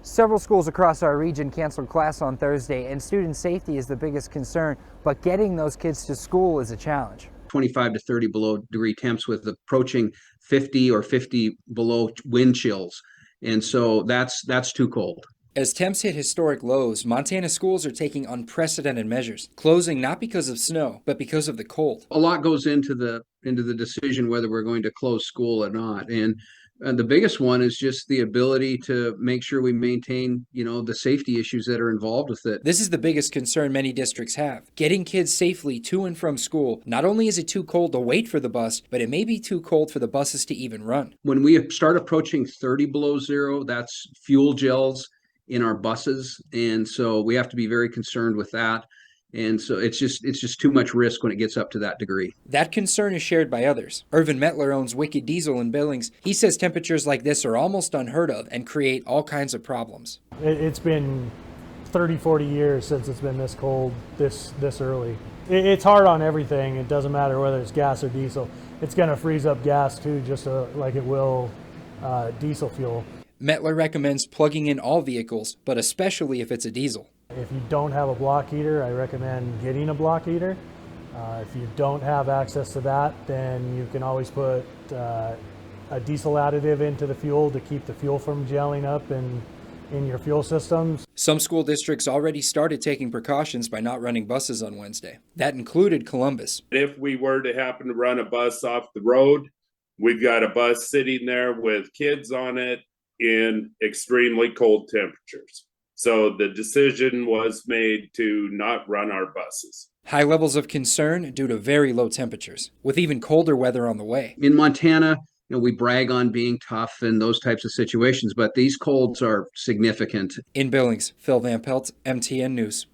Several schools across our region canceled class on Thursday, and student safety is the biggest concern, but getting those kids to school is a challenge. 25 to 30 below degree temps with approaching 50 or 50 below wind chills. And so that's too cold. As temps hit historic lows, Montana schools are taking unprecedented measures, closing not because of snow, but because of the cold. A lot goes into the decision whether we're going to close school or not. And the biggest one is just the ability to make sure we maintain, the safety issues that are involved with it. This is the biggest concern many districts have. Getting kids safely to and from school. Not only is it too cold to wait for the bus, but it may be too cold for the buses to even run. When we start approaching 30 below zero, that's fuel gels in our buses. And so we have to be very concerned with that. And so it's just too much risk when it gets up to that degree. That concern is shared by others. Irvin Metler owns Wicked Diesel in Billings. He says temperatures like this are almost unheard of and create all kinds of problems. It's been 30, 40 years since it's been this cold, this early. It's hard on everything. It doesn't matter whether it's gas or diesel. It's going to freeze up gas too, just like it will diesel fuel. Metler recommends plugging in all vehicles, but especially if it's a diesel. If you don't have a block heater, I recommend getting a block heater. If you don't have access to that, then you can always put a diesel additive into the fuel to keep the fuel from gelling up in your fuel systems. Some school districts already started taking precautions by not running buses on Wednesday. That included Columbus. If we were to happen to run a bus off the road, we've got a bus sitting there with kids on it in extremely cold temperatures. So the decision was made to not run our buses. High levels of concern due to very low temperatures, with even colder weather on the way. In Montana, we brag on being tough in those types of situations, but these colds are significant. In Billings, Phil Van Pelt, MTN News.